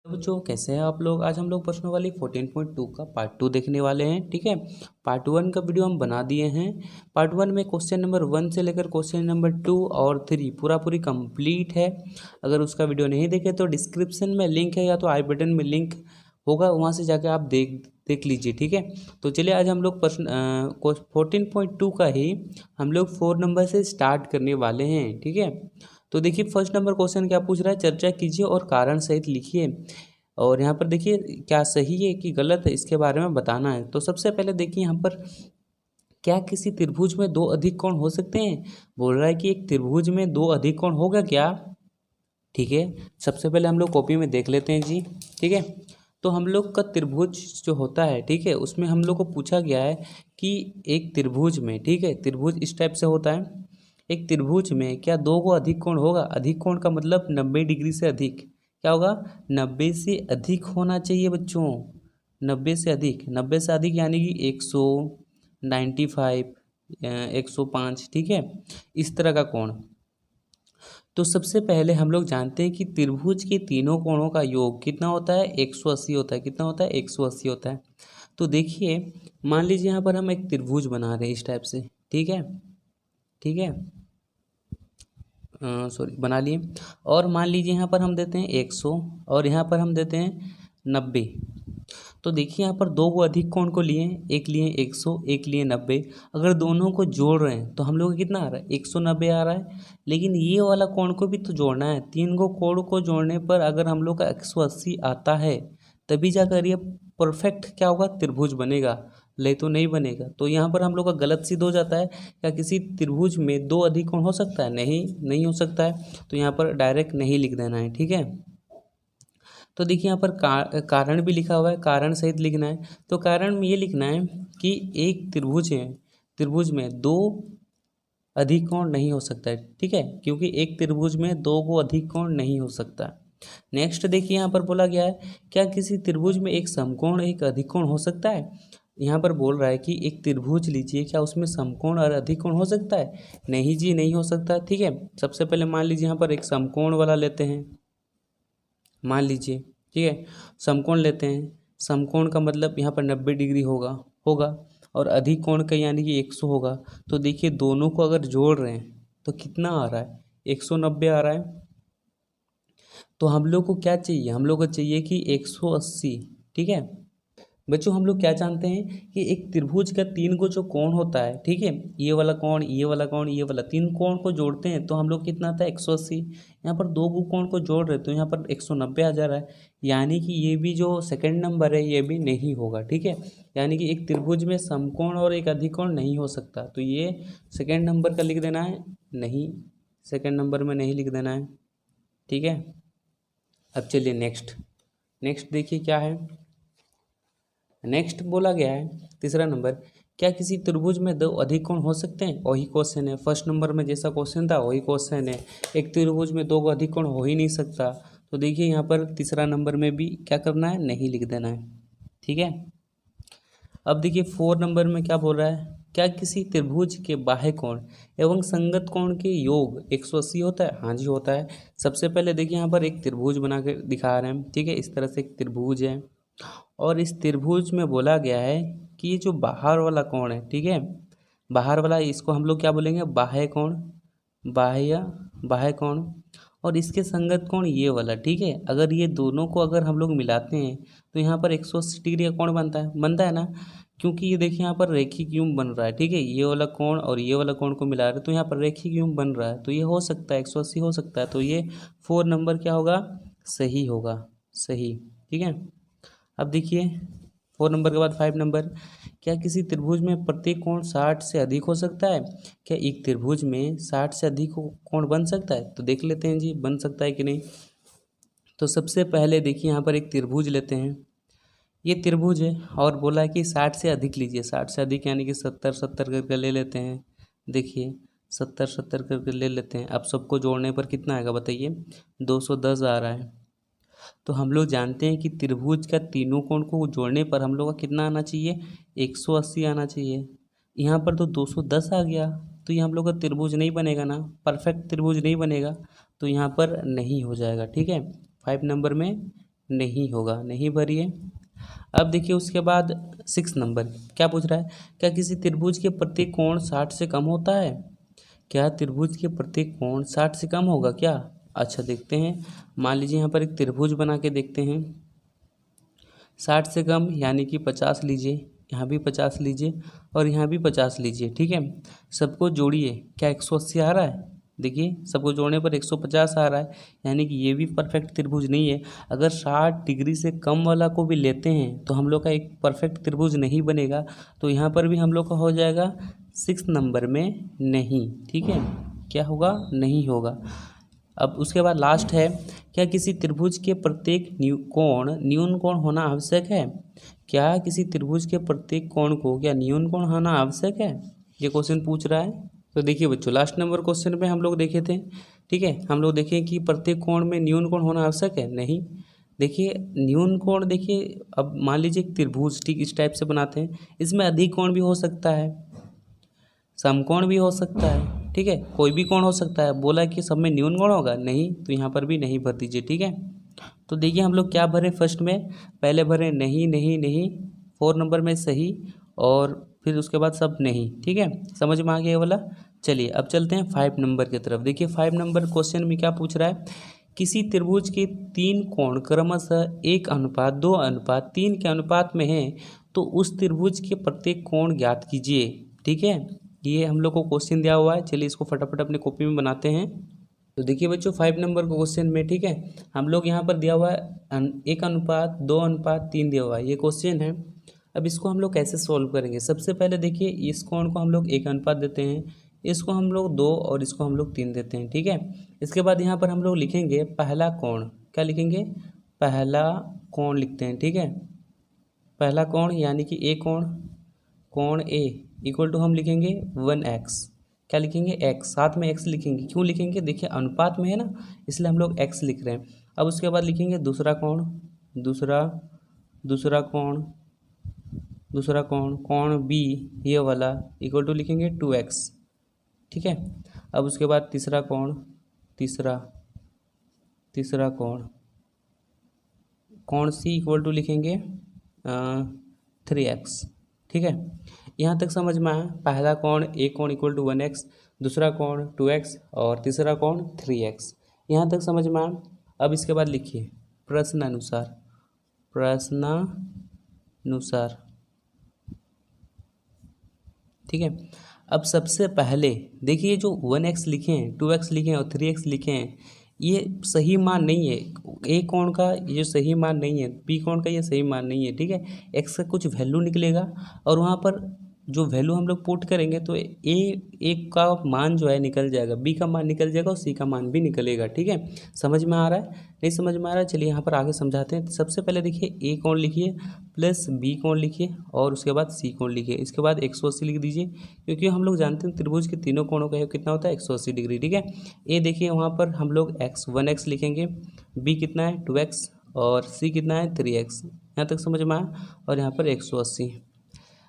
बच्चों कैसे हैं आप लोग। आज हम लोग प्रश्नावली 14.2 का पार्ट 2 देखने वाले हैं। ठीक है, पार्ट 1 का वीडियो हम बना दिए हैं। पार्ट 1 में क्वेश्चन नंबर 1 से लेकर क्वेश्चन नंबर 2 और 3 पूरी कंप्लीट है। अगर उसका वीडियो नहीं देखे तो डिस्क्रिप्शन में लिंक है या तो आई बटन में लिंक होगा, वहाँ से जाके आप देख लीजिए। ठीक है, तो चलिए आज हम लोग प्रश्न 14.2 का ही हम लोग 4 नंबर से स्टार्ट करने वाले हैं। ठीक है, तो देखिए फर्स्ट नंबर क्वेश्चन क्या पूछ रहा है, चर्चा कीजिए और कारण सहित लिखिए। और यहाँ पर देखिए क्या सही है कि गलत है, इसके बारे में बताना है। तो सबसे पहले देखिए यहाँ पर क्या किसी त्रिभुज में दो अधिक कोण हो सकते हैं। बोल रहा है कि एक त्रिभुज में दो अधिक कोण होगा क्या। ठीक है, सबसे पहले हम लोग कॉपी में देख लेते हैं जी। ठीक है, तो हम लोग का त्रिभुज जो होता है, ठीक है, उसमें हम लोग को पूछा गया है कि एक त्रिभुज में, ठीक है, त्रिभुज इस टाइप से होता है। एक त्रिभुज में क्या दो को अधिक कोण होगा। अधिक कोण का मतलब 90 डिग्री से अधिक। क्या होगा, 90 से अधिक होना चाहिए बच्चों। 90 से अधिक, 90 से अधिक यानी कि 100, 95, 105। ठीक है, इस तरह का कोण। तो सबसे पहले हम लोग जानते हैं कि त्रिभुज के तीनों कोणों का योग कितना होता है, 180 होता है। कितना होता है, 180 होता है। तो देखिए मान लीजिए यहाँ पर हम एक त्रिभुज बना रहे हैं इस टाइप से। ठीक है, ठीक है, सॉरी बना लिए। और मान लीजिए यहाँ पर हम देते हैं 100 और यहाँ पर हम देते हैं 90। तो देखिए यहाँ पर दो को अधिक कोण को लिए, एक लिए 100, एक लिए 90। अगर दोनों को जोड़ रहे हैं तो हम लोग को कितना आ रहा है, 190 आ रहा है। लेकिन ये वाला कोण को भी तो जोड़ना है। तीन को कोण को जोड़ने पर अगर हम लोग का 180 आता है तभी जाकर ये परफेक्ट क्या होगा, त्रिभुज बनेगा। ले तो नहीं बनेगा। तो यहाँ पर हम लोग का गलत सिद्ध हो जाता है। क्या किसी त्रिभुज में दो अधिक कोण हो सकता है, नहीं हो सकता है। तो यहाँ पर डायरेक्ट नहीं लिख देना है। ठीक है, तो देखिए यहाँ पर कारण भी लिखा हुआ है, कारण सहित लिखना है। तो कारण में ये लिखना है कि एक त्रिभुज है, त्रिभुज में दो अधिक कोण नहीं हो सकता है। ठीक है, क्योंकि एक त्रिभुज में दो को अधिक कोण नहीं हो सकता। नेक्स्ट देखिए यहाँ पर बोला गया है क्या किसी त्रिभुज में एक समकोण एक अधिकोण हो सकता है। यहाँ पर बोल रहा है कि एक त्रिभुज लीजिए, क्या उसमें समकोण और अधिकोण हो सकता है। नहीं जी, नहीं हो सकता। ठीक है, सबसे पहले मान लीजिए यहाँ पर एक समकोण वाला लेते हैं। मान लीजिए, ठीक है, समकोण लेते हैं। समकोण का मतलब यहाँ पर 90 डिग्री होगा होगा और अधिक कोण का यानी कि 100 होगा। तो देखिए दोनों को अगर जोड़ रहे हैं तो कितना आ रहा है, 190 आ रहा है। तो हम लोग को क्या चाहिए, हम लोग को चाहिए कि 180। ठीक है बच्चों, हम लोग क्या जानते हैं कि एक त्रिभुज का तीन को जो कोण होता है, ठीक है, ये वाला कोण, ये वाला कोण, ये वाला, तीन कोण को जोड़ते हैं तो हम लोग कितना आता है, 180। यहाँ पर दो कोण को जोड़ रहे तो यहाँ पर 190 आ जा रहा है। यानी कि ये भी जो सेकंड नंबर है ये भी नहीं होगा। ठीक है, यानी कि एक त्रिभुज में समकोण और एक अधिकोण नहीं हो सकता। तो ये सेकेंड नंबर का लिख देना है, नहीं, सेकेंड नंबर में नहीं लिख देना है। ठीक है, अब चलिए नेक्स्ट देखिए क्या है। नेक्स्ट बोला गया है तीसरा नंबर, क्या किसी त्रिभुज में दो अधिक कोण हो सकते हैं। वही क्वेश्चन है, फर्स्ट नंबर में जैसा क्वेश्चन था वही क्वेश्चन है। एक त्रिभुज में दो अधिक कोण हो ही नहीं सकता। तो देखिए यहाँ पर तीसरा नंबर में भी क्या करना है, नहीं लिख देना है। ठीक है, अब देखिए 4 नंबर में क्या बोल रहा है, क्या किसी त्रिभुज के बाह्य कोण एवं संगत कोण के योग 180 होता है। हाँ जी होता है। सबसे पहले देखिए यहाँ पर एक त्रिभुज बना के दिखा रहे हैं। ठीक है, इस तरह से एक त्रिभुज है और इस त्रिभुज में बोला गया है कि ये जो बाहर वाला कोण है, ठीक है, बाहर वाला, इसको हम लोग क्या बोलेंगे, बाह्य कोण, बाह्य कोण। और इसके संगत कोण ये वाला। ठीक है, अगर ये दोनों को अगर हम लोग मिलाते हैं तो यहाँ पर 180 डिग्री का कोण बनता है ना। क्योंकि ये देखिए यहाँ पर रेखिक युग्म बन रहा है। ठीक है, ये वाला कोण और ये वाला कोण को मिला रहे तो यहाँ पर रेखिक युग्म बन रहा है। तो ये हो सकता है, 180 हो सकता है। तो ये 4 नंबर क्या होगा, सही होगा, सही। ठीक है, अब देखिए 4 नंबर के बाद 5 नंबर, क्या किसी त्रिभुज में प्रत्येक कोण 60 से अधिक हो सकता है। क्या एक त्रिभुज में 60 से अधिक कोण बन सकता है। तो देख लेते हैं जी बन सकता है कि नहीं। तो सबसे पहले देखिए यहाँ पर एक त्रिभुज लेते हैं। ये त्रिभुज है और बोला है कि 60 से अधिक लीजिए। 60 से अधिक यानी कि 70 करके ले लेते हैं। देखिए 70 करके ले लेते हैं। अब सबको जोड़ने पर कितना आएगा बताइए, 210 आ रहा है। तो हम लोग जानते हैं कि त्रिभुज का तीनों कोण को जोड़ने पर हम लोग का कितना आना चाहिए, 180 आना चाहिए। यहाँ पर तो 210 आ गया। तो ये हम लोग का त्रिभुज नहीं बनेगा ना, परफेक्ट त्रिभुज नहीं बनेगा। तो यहाँ पर नहीं हो जाएगा। ठीक है, 5 नंबर में नहीं होगा, नहीं भरिए। अब देखिए उसके बाद 6 नंबर क्या पूछ रहा है, क्या किसी त्रिभुज के प्रत्येक कोण 60 से कम होता है? क्या त्रिभुज के प्रत्येक कोण 60 से कम होगा क्या? अच्छा देखते हैं, मान लीजिए यहाँ पर एक त्रिभुज बना के देखते हैं। 60 से कम यानी कि 50 लीजिए, यहाँ भी 50 लीजिए और यहाँ भी 50 लीजिए, ठीक है। सबको जोड़िए, क्या 180 आ रहा है? देखिए सबको जोड़ने पर 150 आ रहा है, यानी कि ये भी परफेक्ट त्रिभुज नहीं है। अगर 60 डिग्री से कम वाला को भी लेते हैं तो हम लोग का एक परफेक्ट त्रिभुज नहीं बनेगा। तो यहाँ पर भी हम लोग का हो जाएगा 6 नंबर में नहीं, ठीक है। क्या होगा? नहीं होगा। अब उसके बाद लास्ट है, क्या किसी त्रिभुज के प्रत्येक न्यून कोण होना आवश्यक है? क्या किसी त्रिभुज के प्रत्येक कोण को क्या न्यून कोण होना आवश्यक है? ये क्वेश्चन पूछ रहा है। तो देखिए बच्चों, लास्ट नंबर क्वेश्चन में हम लोग देखे थे, ठीक है। हम लोग देखें कि प्रत्येक कोण में न्यून कोण होना आवश्यक है, नहीं। देखिए न्यून कोण, देखिए अब मान लीजिए एक त्रिभुज ठीक इस टाइप से बनाते हैं, इसमें अधिक कोण भी हो सकता है, समकोण भी हो सकता है, ठीक है, कोई भी कोण हो सकता है। बोला कि सब में न्यून कोण होगा, नहीं, तो यहाँ पर भी नहीं भर दीजिए, ठीक है। तो देखिए हम लोग क्या भरे, फर्स्ट में पहले भरे नहीं नहीं नहीं, 4 नंबर में सही, और फिर उसके बाद सब नहीं, ठीक है। समझ में आ गया ये वाला। चलिए अब चलते हैं 5 नंबर की तरफ। देखिए 5 नंबर क्वेश्चन में क्या पूछ रहा है, किसी त्रिभुज के 3 कोण क्रमशः 1:2:3 के अनुपात में है, तो उस त्रिभुज के प्रत्येक कोण ज्ञात कीजिए, ठीक है। ये हम लोग को क्वेश्चन दिया हुआ है, चलिए इसको फटाफट अपने कॉपी में बनाते हैं। तो देखिए बच्चों 5 नंबर को क्वेश्चन में, ठीक है, हम लोग यहाँ पर दिया हुआ है 1:2:3 दिया हुआ है, ये क्वेश्चन है। अब इसको हम लोग कैसे सॉल्व करेंगे? सबसे पहले देखिए इस कोण को हम लोग 1 अनुपात देते हैं, इसको हम लोग 2 और इसको हम लोग 3 देते हैं, ठीक है। इसके बाद यहाँ पर हम लोग लिखेंगे पहला कोण, क्या लिखेंगे? पहला कोण लिखते हैं, ठीक है। पहला कोण यानी कि ए कोण, कोण ए इक्वल टू हम लिखेंगे 1x, क्या लिखेंगे? x, साथ में x लिखेंगे। क्यों लिखेंगे? देखिए अनुपात में है ना, इसलिए हम लोग x लिख रहे हैं। अब उसके बाद लिखेंगे दूसरा कोण, दूसरा कोण, कोण b ये वाला इक्वल टू लिखेंगे 2x, ठीक है। अब उसके बाद तीसरा कोण, तीसरा कोण c इक्वल टू लिखेंगे 3x, ठीक है। यहाँ तक समझ में आया? पहला कोण ए कोण इक्वल टू 1x, दूसरा कोण 2x और तीसरा कोण 3x, यहाँ तक समझ में आया। अब इसके बाद लिखिए प्रश्नानुसार, ठीक है। अब सबसे पहले देखिए जो 1x लिखे हैं, 2x लिखे हैं और 3x लिखे हैं, ये सही मान नहीं है। ए कोण का ये सही मान नहीं है, बी कोण का ये सही मान नहीं है, ठीक है। एक्स का कुछ वैल्यू निकलेगा और वहाँ पर जो वैल्यू हम लोग पुट करेंगे तो ए का मान जो है निकल जाएगा, बी का मान निकल जाएगा और सी का मान भी निकलेगा, ठीक है। समझ में आ रहा है? नहीं समझ में आ रहा है? चलिए यहाँ पर आगे समझाते हैं। सबसे पहले देखिए ए कोण लिखिए प्लस बी कोण लिखिए और उसके बाद सी कोण लिखिए, इसके बाद 180 लिख दीजिए, क्योंकि हम लोग जानते हैं त्रिभुज के तीनों कोणों का कितना होता है 180 डिग्री, ठीक है। ए देखिए वहाँ पर हम लोग 1x लिखेंगे, बी कितना है 2x और सी कितना है 3x, यहाँ तक समझ में आया, और यहाँ पर 180।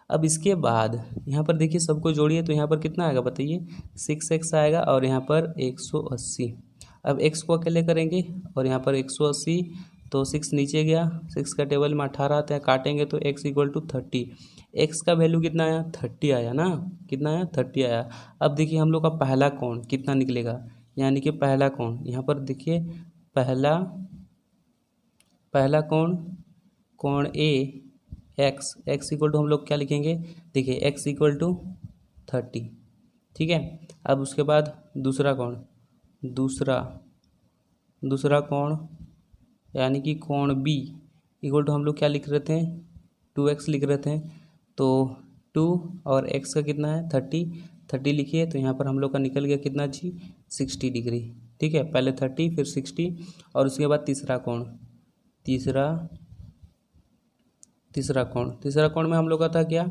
अब इसके बाद यहाँ पर देखिए सबको जोड़िए तो यहाँ पर कितना आएगा बताइए, 6x आएगा और यहाँ पर 180। अब x को अकेले करेंगे और यहाँ पर 180, तो 6 नीचे गया, 6 का टेबल में 18 आता है, काटेंगे तो x इक्वल टू 30। x का वैल्यू कितना आया? 30 आया ना, कितना आया? 30 आया। अब देखिए हम लोग का पहला कोण कितना निकलेगा, यानी कि पहला कोण यहाँ पर देखिए पहला कोण ए एक्स इक्वल टू हम लोग क्या लिखेंगे, देखिए एक्स इक्वल टू 30, ठीक है। अब उसके बाद दूसरा कोण यानी कि कोण बी इक्वल टू हम लोग क्या लिख रहे थे, 2x लिख रहे थे, तो 2 और x का कितना है 30 लिखिए, तो यहाँ पर हम लोग का निकल गया कितना जी 60 डिग्री, ठीक है। पहले 30 फिर 60 और उसके बाद तीसरा कोण में हम लोग का था क्या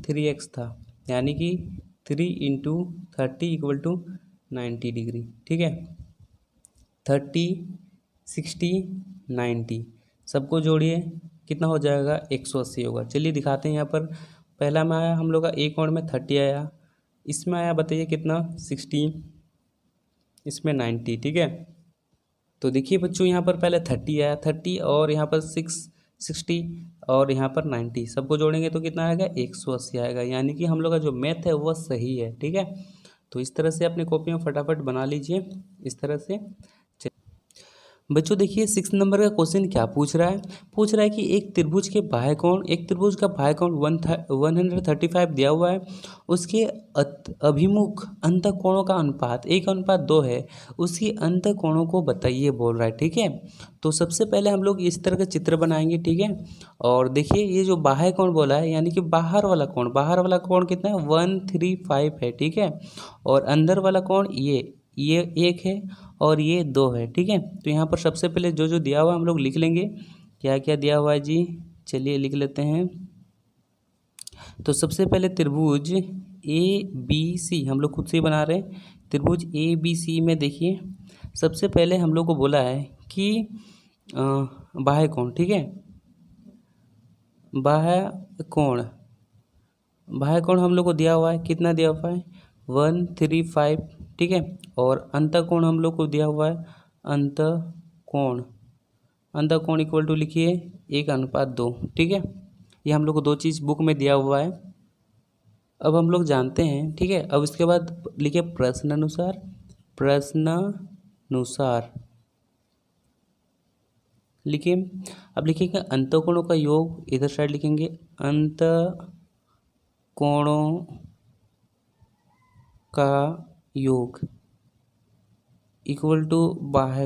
3x था, यानी कि 3 × 30 इक्वल टू 90 डिग्री, ठीक है। 30 60 90 सबको जोड़िए कितना हो जाएगा 180 होगा। चलिए दिखाते हैं। यहाँ पर पहला में आया हम लोग का एक कोण में 30 आया, इसमें आया बताइए कितना 60, इसमें 90, ठीक है। तो देखिए बच्चों यहाँ पर पहले 30 आया, 30 और यहाँ पर 60 और यहाँ पर 90, सबको जोड़ेंगे तो कितना आएगा 180 आएगा। यानी कि हम लोग का जो मैथ है वह सही है। ठीक है, तो इस तरह से अपने कॉपी में फटाफट बना लीजिए इस तरह से। बच्चों देखिए 6 नंबर का क्वेश्चन क्या पूछ रहा है कि एक त्रिभुज के बाह्य कोण, एक त्रिभुज का बाह्य कोण 135 दिया हुआ है, उसके अभिमुख अंत कोणों का अनुपात 1:2 है, उसकी अंत कोणों को बताइए बोल रहा है। ठीक है, तो सबसे पहले हम लोग इस तरह का चित्र बनाएंगे। ठीक है, और देखिए ये जो बाह्य कोण बोला है यानी कि बाहर वाला कोण कितना है 135 है। ठीक है, और अंदर वाला कोण ये 1 है और ये 2 है। ठीक है, तो यहाँ पर सबसे पहले जो जो दिया हुआ हम लोग लिख लेंगे। क्या क्या दिया हुआ है जी, चलिए लिख लेते हैं। तो सबसे पहले त्रिभुज ABC हम लोग खुद से ही बना रहे हैं। त्रिभुज ABC में देखिए सबसे पहले हम लोग को बोला है कि बाह्य कोण। ठीक है, बाह्य कोण हम लोग को दिया हुआ है, कितना दिया हुआ है 135। ठीक है, और अंतःकोण हम लोग को दिया हुआ है अंतःकोण इक्वल टू लिखिए 1:2। ठीक है, ये हम लोग को 2 चीज़ बुक में दिया हुआ है। अब हम लोग जानते हैं। ठीक है, अब इसके बाद लिखिए प्रश्नानुसार लिखिए। अब लिखिएगा अंतःकोणों का योग, इधर साइड लिखेंगे अंतःकोणों का योग इक्वल टू बाह्य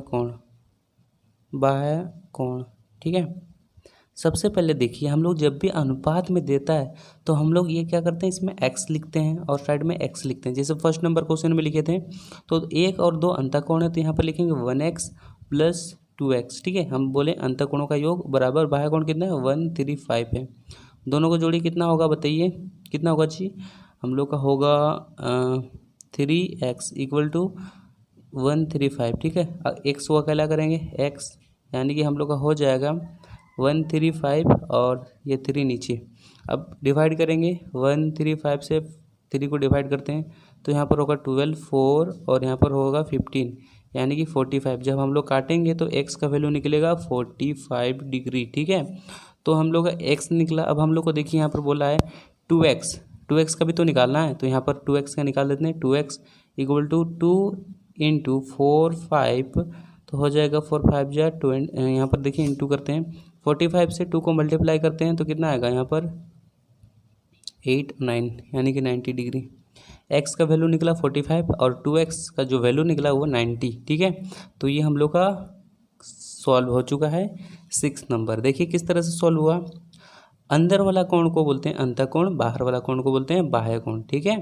कोण। ठीक है, सबसे पहले देखिए हम लोग जब भी अनुपात में देता है तो हम लोग ये क्या करते हैं, इसमें x लिखते हैं और साइड में x लिखते हैं। जैसे फर्स्ट नंबर क्वेश्चन में लिखे थे तो 1 और 2 अंतःकोण है, तो यहाँ पर लिखेंगे 1x प्लस 2x। ठीक है, हम बोले अंतःकोणों का योग बराबर बाह्य कोण कितना है 135 है। दोनों को जोड़िए कितना होगा बताइए, कितना होगा जी, हम लोग का होगा 3x इक्वल टू 135। ठीक है, x को अकेला करेंगे x, यानी कि हम लोग का हो जाएगा 135 और ये 3 नीचे। अब डिवाइड करेंगे 135 से 3 को डिवाइड करते हैं तो यहाँ पर होगा 12 4 और यहाँ पर होगा 15 यानी कि 45। जब हम लोग काटेंगे तो x का वैल्यू निकलेगा 45 डिग्री। ठीक है, तो हम लोग का x निकला। अब हम लोग को देखिए यहाँ पर बोला है 2x का भी तो निकालना है, तो यहाँ पर 2x का निकाल देते हैं। 2x इक्वल टू 2 इंटू 4 5, तो हो जाएगा 4 5 जा 20। यहाँ पर देखिए इंटू करते हैं, 45 से 2 को मल्टीप्लाई करते हैं तो कितना आएगा यहाँ पर 8 9 यानी कि 90 डिग्री। x का वैल्यू निकला 45 और 2x का जो वैल्यू निकला वो 90। ठीक है, तो ये हम लोग का सॉल्व हो चुका है 6 नंबर। देखिए किस तरह से सॉल्व हुआ। अंदर वाला कोण को बोलते हैं अंतःकोण, बाहर वाला कोण को बोलते हैं बाह्य कोण। ठीक है,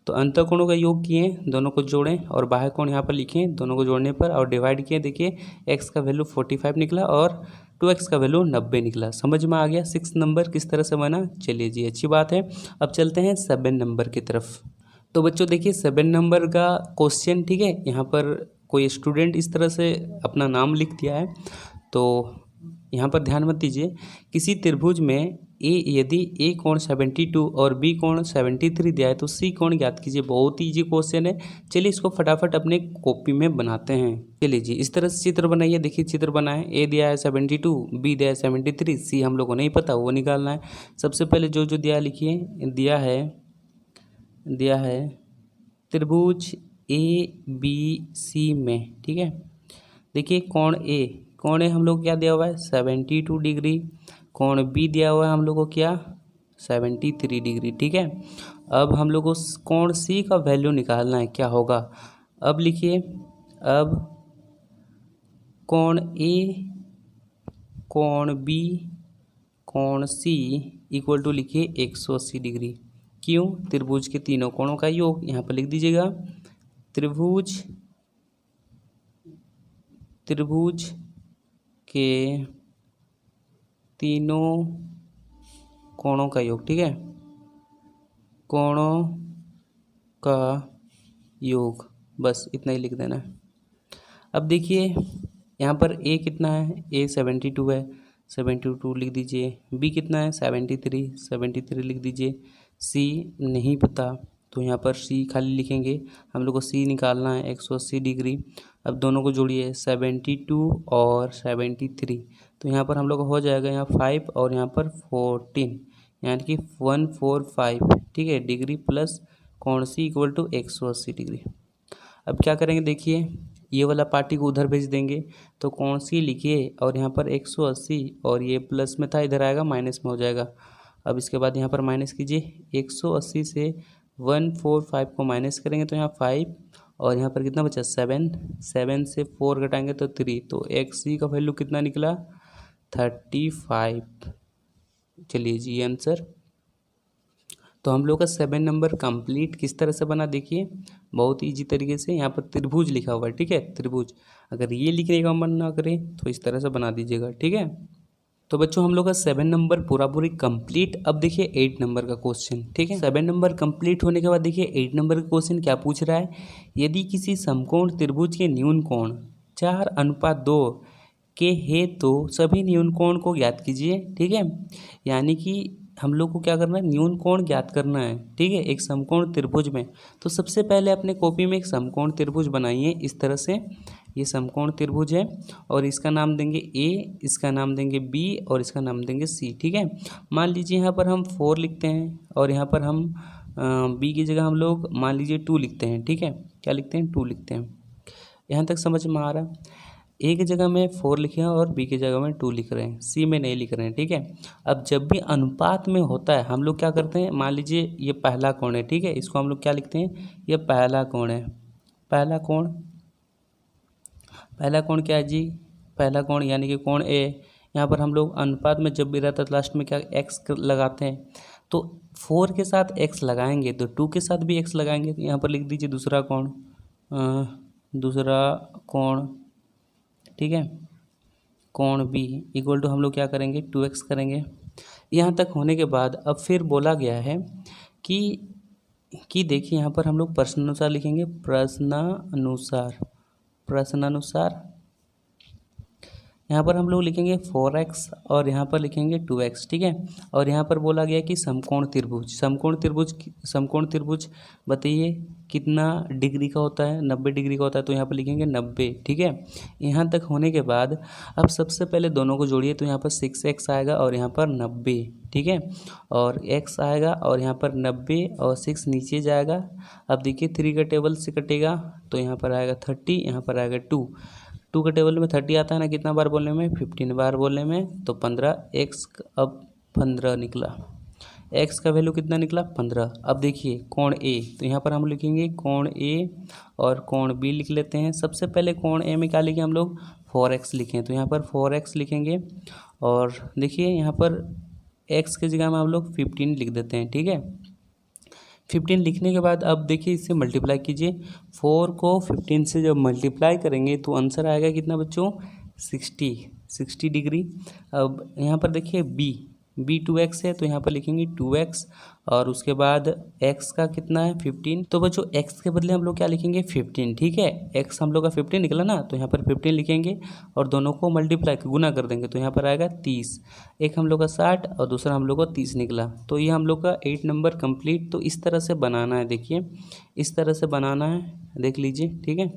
तो अंतःकोणों का योग किए, दोनों को जोड़ें और बाह्य कोण यहाँ पर लिखे, दोनों को जोड़ने पर और डिवाइड किए। देखिए x का वैल्यू 45 निकला और 2x का वैल्यू 90 निकला। समझ में आ गया 6 नंबर किस तरह से बना। चलिए जी अच्छी बात है। अब चलते हैं 7 नंबर की तरफ। तो बच्चों देखिए 7 नंबर का क्वेश्चन। ठीक है, यहाँ पर कोई स्टूडेंट इस तरह से अपना नाम लिख दिया है, तो यहाँ पर ध्यान मत दीजिए। किसी त्रिभुज में यदि ए कोण 72 और बी कोण 73 दिया है तो सी कोण ज्ञात कीजिए। बहुत ही इजी क्वेश्चन है। चलिए इसको फटाफट अपने कॉपी में बनाते हैं। चलिए जी इस तरह से चित्र बनाइए। देखिए चित्र बनाए, ए दिया है 72, बी दिया है 73, सी हम लोग को नहीं पता वो निकालना है। सबसे पहले जो जो दिया लिखिए। दिया है त्रिभुज ABC में। ठीक है, देखिए कोण ए हम लोग क्या दिया हुआ है 72 डिग्री। कोण बी दिया हुआ है हम लोग को क्या 73 डिग्री। ठीक है, अब हम लोग को कोण सी का वैल्यू निकालना है, क्या होगा। अब लिखिए, अब कोण ए, कोण बी, कोण सी इक्वल टू लिखिए 180 डिग्री। क्यों, त्रिभुज के तीनों कोणों का योग। यहाँ पर लिख दीजिएगा त्रिभुज के तीनों कोणों का योग। ठीक है, कोणों का योग, बस इतना ही लिख देना है। अब देखिए यहाँ पर ए कितना है, ए 72 है, 72 लिख दीजिए। बी कितना है 73 लिख दीजिए। सी नहीं पता, तो यहाँ पर सी खाली लिखेंगे, हम लोग को सी निकालना है 180 डिग्री। अब दोनों को जोड़िए 72 और 73, तो यहाँ पर हम लोग को हो जाएगा यहाँ 5 और यहाँ पर 14, यानी कि 145, ठीक है, डिग्री प्लस कोण सी इक्वल टू 180 डिग्री। अब क्या करेंगे, देखिए ये वाला पार्टी को उधर भेज देंगे, तो कोण सी लिखिए और यहाँ पर 180 और ये प्लस में था इधर आएगा माइनस में हो जाएगा। अब इसके बाद यहाँ पर माइनस कीजिए, 180 से 145 को माइनस करेंगे तो यहाँ 5 और यहाँ पर कितना बचा 7, 7 से 4 घटाएंगे तो 3, तो एक्स सी का वैल्यू कितना निकला 35। चलिए जी आंसर। तो हम लोग का 7 नंबर कंप्लीट किस तरह से बना, देखिए बहुत इजी तरीके से। यहाँ पर त्रिभुज लिखा हुआ है, ठीक है, त्रिभुज। अगर ये लिखने का मन ना करे तो इस तरह से बना दीजिएगा, ठीक है। तो बच्चों हम लोग का 7 नंबर पूरी कंप्लीट। अब देखिए 8 नंबर का क्वेश्चन, ठीक है। 7 नंबर कंप्लीट होने के बाद देखिए 8 नंबर का क्वेश्चन क्या पूछ रहा है, यदि किसी समकोण त्रिभुज के न्यून कोण 4:2 के है तो सभी न्यून कोण को ज्ञात कीजिए, ठीक है। यानी कि हम लोग को क्या करना है, न्यून कोण ज्ञात करना है, ठीक है, एक समकोण त्रिभुज में। तो सबसे पहले अपने कॉपी में एक समकोण त्रिभुज बनाइए इस तरह से। ये समकोण त्रिभुज है और इसका नाम देंगे ए, इसका नाम देंगे बी और इसका नाम देंगे सी, ठीक है। मान लीजिए यहाँ पर हम 4 लिखते हैं और यहाँ पर हम बी की जगह हम लोग मान लीजिए 2 लिखते हैं, ठीक है। क्या लिखते हैं, 2 लिखते हैं। यहाँ तक समझ में आ रहा है। ए की जगह में 4 लिखे हैं और बी की जगह में 2 लिख रहे हैं, सी में नहीं लिख रहे हैं, ठीक है। अब जब भी अनुपात में होता है हम लोग क्या करते हैं, मान लीजिए ये पहला कोण है, ठीक है, इसको हम लोग क्या लिखते हैं, ये पहला कोण है। पहला कोण, पहला कोण क्या है जी, पहला कोण यानी कि कोण ए। यहाँ पर हम लोग अनुपात में जब भी रहता है तो लास्ट में क्या एक्स लगाते हैं, तो 4 के साथ एक्स लगाएंगे तो 2 के साथ भी एक्स लगाएंगे। तो यहाँ पर लिख दीजिए दूसरा कोण, दूसरा कोण, ठीक है, कोण बी इक्वल टू हम लोग क्या करेंगे 2x करेंगे। यहाँ तक होने के बाद अब फिर बोला गया है कि देखिए यहाँ पर हम लोग प्रश्नानुसार लिखेंगे, प्रश्नानुसार, प्रश्नानुसार। यहाँ पर हम लोग लिखेंगे 4x और यहाँ पर लिखेंगे 2x, ठीक है। और यहाँ पर बोला गया कि समकोण त्रिभुज, समकोण त्रिभुज, समकोण त्रिभुज बताइए कितना डिग्री का होता है, 90 डिग्री का होता है, तो यहाँ पर लिखेंगे 90, ठीक है। यहाँ तक होने के बाद अब सबसे पहले दोनों को जोड़िए, तो यहाँ पर 6x आएगा और यहाँ पर 90, ठीक है, और x आएगा और यहाँ पर 90 और 6 नीचे जाएगा। अब देखिए 3 का टेबल से कटेगा तो यहाँ पर आएगा 30, यहाँ पर आएगा 2 का टेबल में 30 आता है ना, कितना बार बोलने में 15 बार बोलने में, तो 15 x अब 15 निकला, x का वैल्यू कितना निकला 15। अब देखिए कोण ए, तो यहाँ पर हम लिखेंगे कोण ए और कोण बी लिख लेते हैं। सबसे पहले कोण ए में क्या लिखे हम लोग 4x लिखें, तो यहाँ पर 4x लिखेंगे और देखिए यहाँ पर x की जगह में हम लोग 15 लिख देते हैं, ठीक है। 15 लिखने के बाद अब देखिए इससे मल्टीप्लाई कीजिए, 4 को 15 से जब मल्टीप्लाई करेंगे तो आंसर आएगा कितना बच्चों 60 डिग्री। अब यहाँ पर देखिए बी 2x है तो यहाँ पर लिखेंगे 2x और उसके बाद x का कितना है 15, तो बच्चों x के बदले हम लोग क्या लिखेंगे 15, ठीक है। x हम लोग का 15 निकला ना, तो यहाँ पर 15 लिखेंगे और दोनों को मल्टीप्लाई गुना कर देंगे तो यहाँ पर आएगा 30। एक हम लोग का 60 और दूसरा हम लोग का 30 निकला। तो ये हम लोग का 8 नंबर कंप्लीट। तो इस तरह से बनाना है, देखिए इस तरह से बनाना है, देख लीजिए, ठीक है।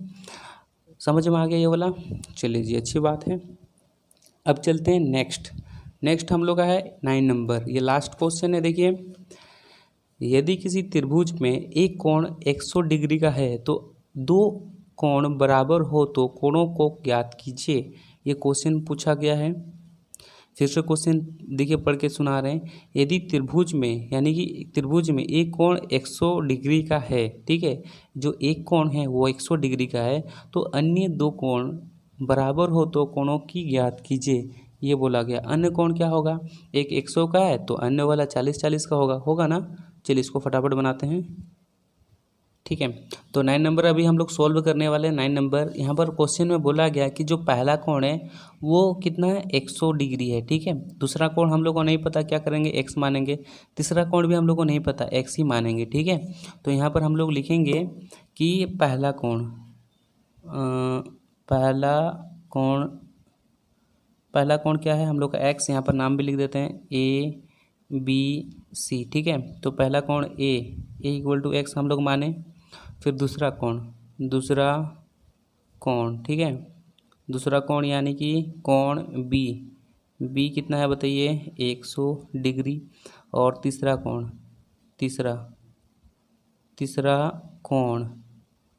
समझ में आ गया ये वाला, चलिए जी अच्छी बात है। अब चलते हैं नेक्स्ट हम लोग का है 9 नंबर, ये लास्ट क्वेश्चन है। देखिए यदि किसी त्रिभुज में एक कोण 100 डिग्री का है तो 2 कोण बराबर हो तो कोणों को ज्ञात कीजिए, ये क्वेश्चन पूछा गया है। फिर से क्वेश्चन देखिए पढ़ के सुना रहे हैं। यदि त्रिभुज में यानी कि त्रिभुज में एक कोण 100 डिग्री का है, ठीक है, जो एक कोण है वो 100 डिग्री का है, तो अन्य 2 कोण बराबर हो तो कोणों की ज्ञात कीजिए, ये बोला गया। अन्य कोण क्या होगा, एक 100 का है तो अन्य वाला 40 का होगा ना। चलिए इसको फटाफट बनाते हैं, ठीक है। तो 9 नंबर अभी हम लोग सोल्व करने वाले हैं। 9 नंबर यहाँ पर क्वेश्चन में बोला गया कि जो पहला कोण है वो कितना है 100 डिग्री है, ठीक है। दूसरा कोण हम लोग को नहीं पता, क्या करेंगे x मानेंगे। तीसरा कोण भी हम लोग को नहीं पता, x ही मानेंगे, ठीक है। तो यहाँ पर हम लोग लिखेंगे कि पहला कोण क्या है हम लोग का x, यहाँ पर नाम भी लिख देते हैं a बी सी, ठीक है। तो पहला कोण ए इक्वल टू एक्स हम लोग माने, फिर दूसरा कोण, ठीक है, दूसरा कोण यानी कि कोण बी कितना है बताइए 100 डिग्री। और तीसरा कोण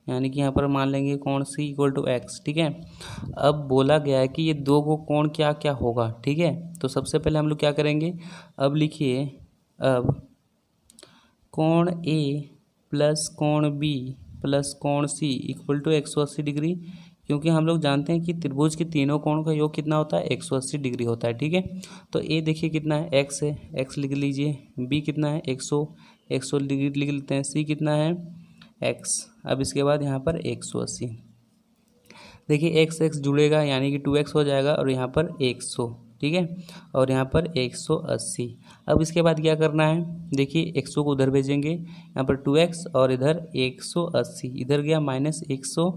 यानी कि यहाँ पर मान लेंगे कोण सी इक्वल टू एक्स, ठीक है। अब बोला गया है कि ये दो को कोण क्या क्या होगा, ठीक है। तो सबसे पहले हम लोग क्या करेंगे, अब लिखिए, अब कोण ए प्लस कोण बी प्लस कोण सी इक्वल टू 180 डिग्री, क्योंकि हम लोग जानते हैं कि त्रिभुज के तीनों कोणों का योग कितना होता है 180 डिग्री होता है, ठीक है। तो ए देखिए कितना है एक्स है, एक्स लिख लीजिए, बी कितना है 100 डिग्री लिख लेते हैं, सी कितना है एक्स। अब इसके बाद यहाँ पर 180, देखिए एक्स एक्स जुड़ेगा यानी कि 2x हो जाएगा और यहाँ पर 100, ठीक है, और यहाँ पर 180। अब इसके बाद क्या करना है, देखिए 100 को उधर भेजेंगे, यहाँ पर 2x और इधर 180, इधर गया -100,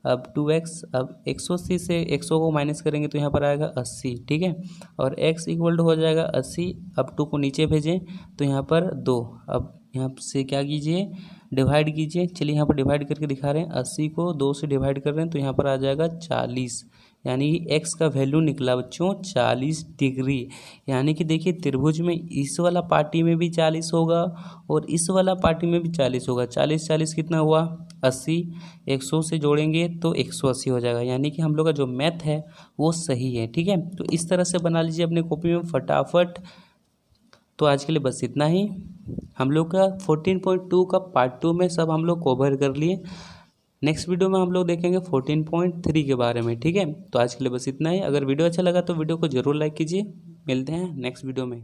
अब 2x, अब 180 से 100 को माइनस करेंगे तो यहाँ पर आएगा 80, ठीक है, और x इक्वल टू हो जाएगा 80। अब 2 को नीचे भेजें तो यहाँ पर 2, अब यहाँ से क्या कीजिए डिवाइड कीजिए, चलिए यहाँ पर डिवाइड करके दिखा रहे हैं, 80 को 2 से डिवाइड कर रहे हैं तो यहाँ पर आ जाएगा 40, यानी कि x का वैल्यू निकला बच्चों 40 डिग्री। यानी कि देखिए त्रिभुज में इस वाला पार्टी में भी 40 होगा और इस वाला पार्टी में भी 40 होगा, 40 40 कितना हुआ 80, 100 से जोड़ेंगे तो 180 हो जाएगा, यानी कि हम लोग का जो मैथ है वो सही है, ठीक है। तो इस तरह से बना लीजिए अपने कॉपी में फटाफट। तो आज के लिए बस इतना ही, हम लोग का 14.2 का पार्ट 2 में सब हम लोग कवर कर लिए। नेक्स्ट वीडियो में हम लोग देखेंगे 14.3 के बारे में, ठीक है। तो आज के लिए बस इतना ही, अगर वीडियो अच्छा लगा तो वीडियो को जरूर लाइक कीजिए, मिलते हैं नेक्स्ट वीडियो में।